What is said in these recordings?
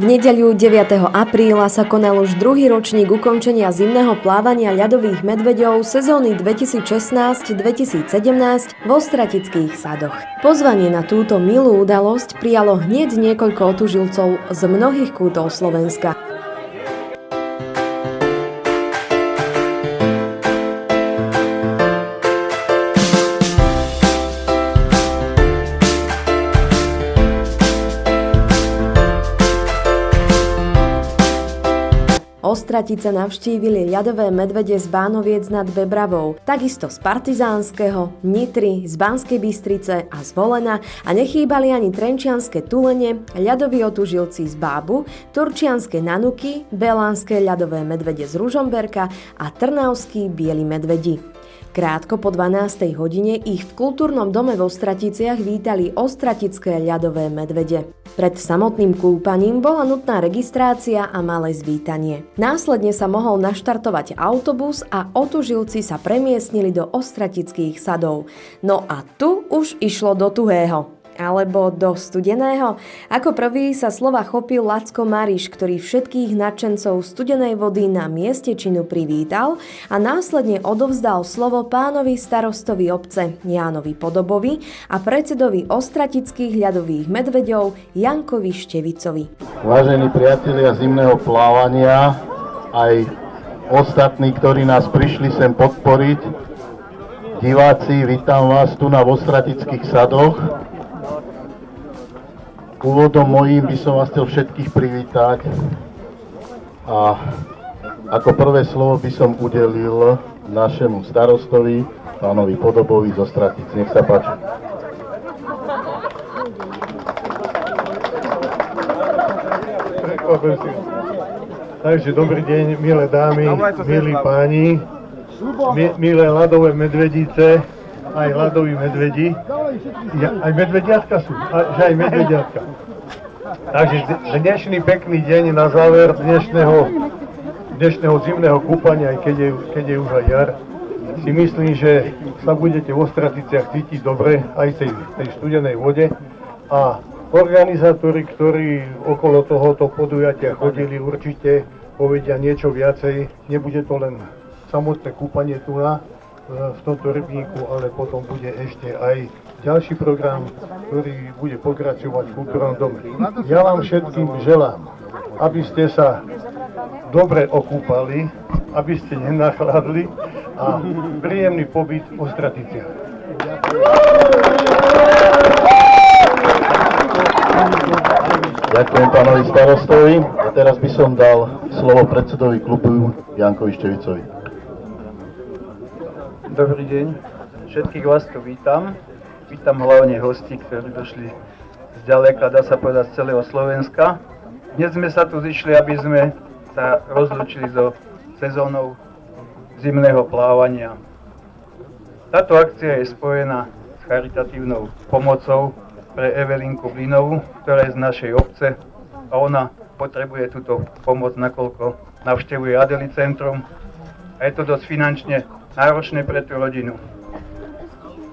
V nedeľu 9. apríla sa konal už druhý ročník ukončenia zimného plávania ľadových medveďov sezóny 2016-2017 v Ostratických sadoch. Pozvanie na túto milú udalosť prijalo hneď niekoľko otužilcov z mnohých kútov Slovenska. Ostratice navštívili ľadové medvede z Bánoviec nad Bebravou, takisto z Partizánskeho, Nitry, z Banskej Bystrice a z Volena a nechýbali ani trenčianske tulene, ľadoví otužilci z Bábu, turčianske nanuky, belánske ľadové medvede z Ružomberka a trnavskí bieli medvedi. Krátko po 12. hodine ich v kultúrnom dome v Ostraticiach vítali ostratické ľadové medvede. Pred samotným kúpaním bola nutná registrácia a malé zvítanie. Následne sa mohol naštartovať autobus a otužilci sa premiestnili do Ostratických sadov. No a tu už išlo do tuhého. Alebo do studeného? Ako prvý sa slova chopil Lacko Mariš, ktorý všetkých nadšencov studenej vody na mieste činu privítal a následne odovzdal slovo pánovi starostovi obce Jánovi Podobovi a predsedovi Ostratických ľadových medveďov Jankovi Števicovi. Vážení priatelia zimného plávania, aj ostatní, ktorí nás prišli sem podporiť, diváci, vítam vás tu na Ostratických sadoch. Úvodom mojím by som vás chcel všetkých privítať a ako prvé slovo by som udelil našemu starostovi, pánovi Podobovi zo Ostratic. Nech sa páči. Takže dobrý deň, milé dámy, milí páni, milé ľadové medvedice, aj ľadoví medvedi, aj medvediatka sú, že aj medvediatka. Takže dnešný pekný deň na záver dnešného zimného kúpania, aj keď je už aj jar, si myslím, že sa budete v Ostraticiach cítiť dobre aj tej studenej vode a organizátori, ktorí okolo tohoto podujatia chodili, určite povedia niečo viacej. Nebude to len samotné kúpanie tu v tomto rybníku, ale potom bude ešte aj ďalší program, ktorý bude pokračovať v kultúrnom dome. Ja vám všetkým želám, aby ste sa dobre okúpali, aby ste nenachladli a príjemný pobyt v Ostraticiach. Ďakujem pánovi starostovi a teraz by som dal slovo predsedovi klubu Jankovi Števicovi. Dobrý deň, všetkých vás tu vítam. Vítam hlavne hostí, ktorí došli z ďaleka, dá sa povedať z celého Slovenska. Dnes sme sa tu zišli, aby sme sa rozlúčili so sezónou zimného plávania. Táto akcia je spojená s charitatívnou pomocou pre Evelinku Blinovú, ktorá je z našej obce a ona potrebuje túto pomoc, nakoľko navštevuje Adeli centrum a je to dosť finančne náročné pre tú rodinu.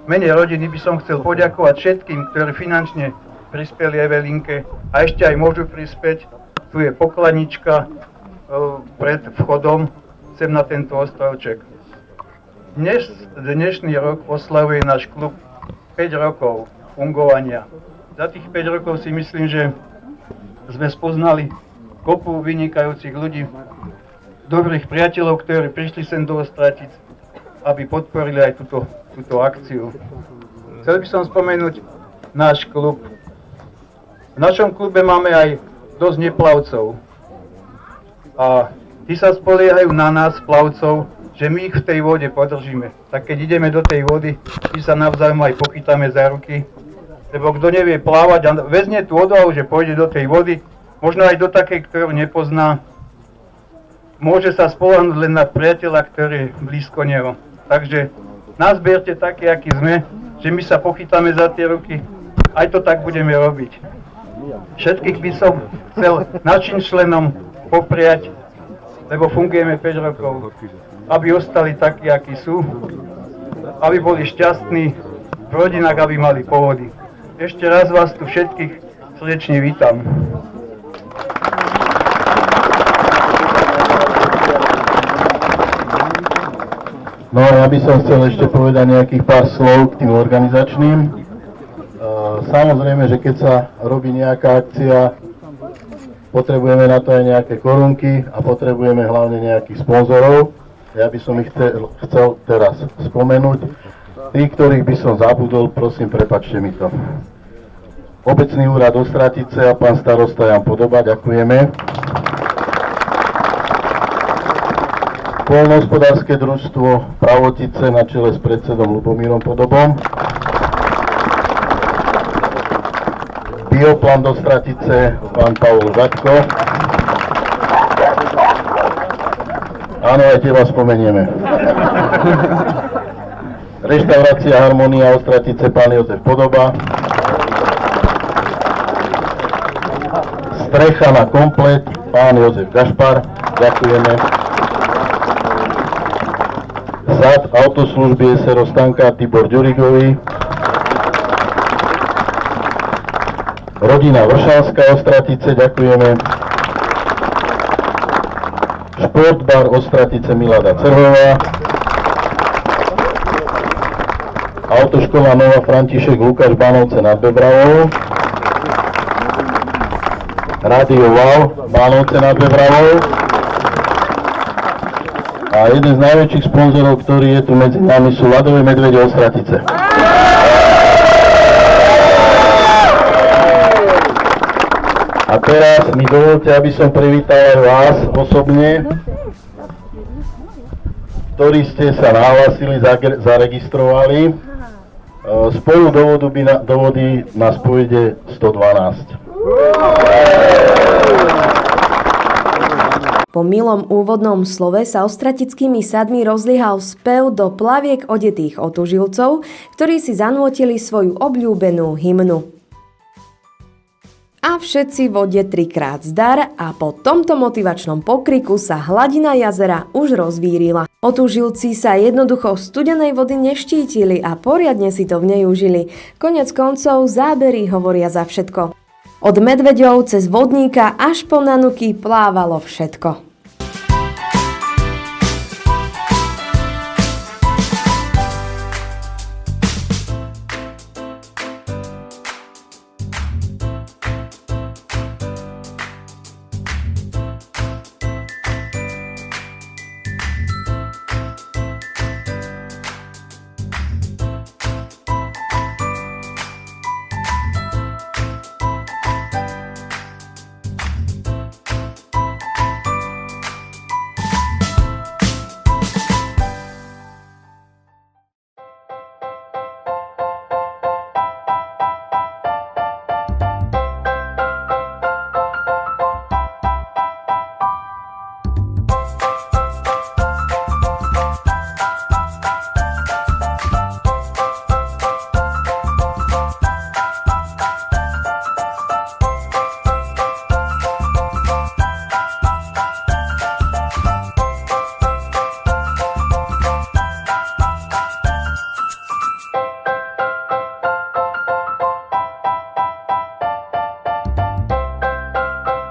V mene rodiny by som chcel poďakovať všetkým, ktorí finančne prispeli Evelinke a ešte aj môžu prispieť. Tu je pokladnička pred vchodom sem na tento ostrovček. Dnešný rok oslavuje náš klub 5 rokov fungovania. Za tých 5 rokov si myslím, že sme spoznali kopu vynikajúcich ľudí, dobrých priateľov, ktorí prišli sem do Ostratic, aby podporili aj túto akciu. Chcel by som spomenúť náš klub. V našom klube máme aj dosť neplavcov. A tí sa spoliehajú na nás, plavcov, že my ich v tej vode podržíme. Tak keď ideme do tej vody, my sa navzájom aj pochytáme za ruky. Lebo kto nevie plávať a vezme tú odvahu, že pôjde do tej vody, možno aj do takej, ktorú nepozná, môže sa spoľahnúť len na priateľa, ktorý je blízko neho. Takže nás berte takí, akí sme, že my sa pochytáme za tie ruky, aj to tak budeme robiť. Všetkých by som chcel našim členom popriať, lebo fungujeme 5 rokov, aby ostali takí, akí sú, aby boli šťastní, v rodinách, aby mali pohody. Ešte raz vás tu všetkých srdečne vítam. No ja by som chcel ešte povedať nejakých pár slov k tým organizačným. Samozrejme, že keď sa robí nejaká akcia, potrebujeme na to aj nejaké korunky a potrebujeme hlavne nejakých sponzorov. Ja by som ich chcel teraz spomenúť. Tí, ktorých by som zabudol, prosím, prepáčte mi to. Obecný úrad Ostratice a pán starosta Jan Podoba, ďakujeme. Poľnohospodárske družstvo Pravotice na čele s predsedom Ľubomírom Podobom. Bioplan do Stratice, pán Pavol Žaďko. Áno, aj teba spomenieme. Reštaurácia Harmonia Ostratice, pán Jozef Podoba. Strecha na komplet, pán Jozef Gašpar, ďakujeme. Sad autoslužby SRO Stanka Tibor Ďurigovi. Rodina Vršanská Ostratice, ďakujeme. Športbar Ostratice Milada Cerhová. Autoškola Nova František Lukáš Bánovce nad Bebravou. Rádio Wow Bánovce nad Bebravou. A jeden z najväčších sponzorov, ktorý je tu medzi nami, sú Ľadové medvede Ostratice. A teraz mi dovolte, aby som privítal aj vás osobne, ktorí ste sa nahlásili, zaregistrovali. Spolu do vody nás pôjde 112. Po milom úvodnom slove sa ostratickými sadmi rozliehal spev do plaviek odetých otužilcov, ktorí si zanútili svoju obľúbenú hymnu. A všetci vode trikrát zdar a po tomto motivačnom pokriku sa hladina jazera už rozvírila. Otužilci sa jednoducho studenej vody neštítili a poriadne si to v nej užili. Konec koncov zábery hovoria za všetko. Od medveďov cez vodníka až po nanuky plávalo všetko.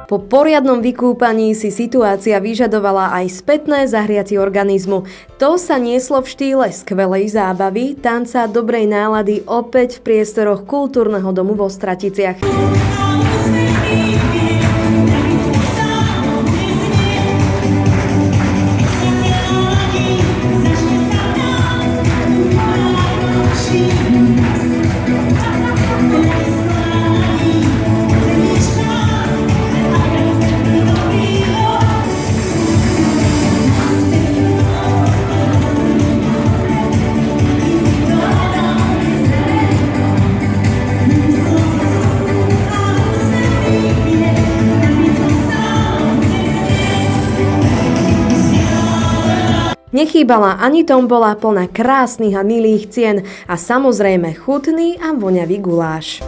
Po poriadnom vykúpaní si situácia vyžadovala aj spätné zahriatie organizmu. To sa nieslo v štýle skvelej zábavy, tanca, dobrej nálady opäť v priestoroch Kultúrneho domu v Ostraticiach. Nechýbala ani tombola plná krásnych a milých cien a samozrejme chutný a voňavý guláš.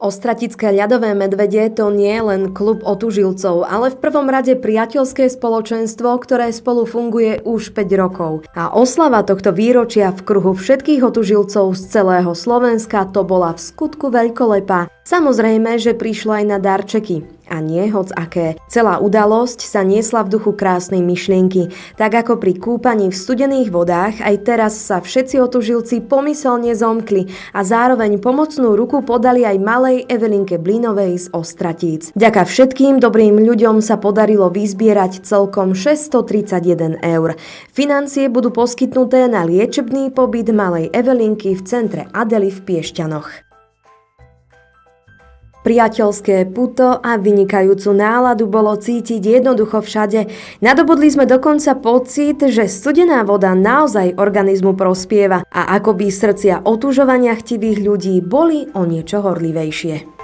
Ostratické ľadové medvede to nie je len klub otužilcov, ale v prvom rade priateľské spoločenstvo, ktoré spolu funguje už 5 rokov. A oslava tohto výročia v kruhu všetkých otužilcov z celého Slovenska to bola v skutku veľkolepá. Samozrejme, že prišlo aj na darčeky. A nie hoc aké. Celá udalosť sa niesla v duchu krásnej myšlienky. Tak ako pri kúpaní v studených vodách, aj teraz sa všetci otužilci pomyselne zomkli a zároveň pomocnú ruku podali aj malej Evelinke Blinovej z Ostratíc. Vďaka všetkým dobrým ľuďom sa podarilo vyzbierať celkom 631 eur. Financie budú poskytnuté na liečebný pobyt malej Evelinky v centre Adely v Piešťanoch. Priateľské puto a vynikajúcu náladu bolo cítiť jednoducho všade. Nadobudli sme dokonca pocit, že studená voda naozaj organizmu prospieva a akoby srdcia otužovania chtivých ľudí boli o niečo horlivejšie.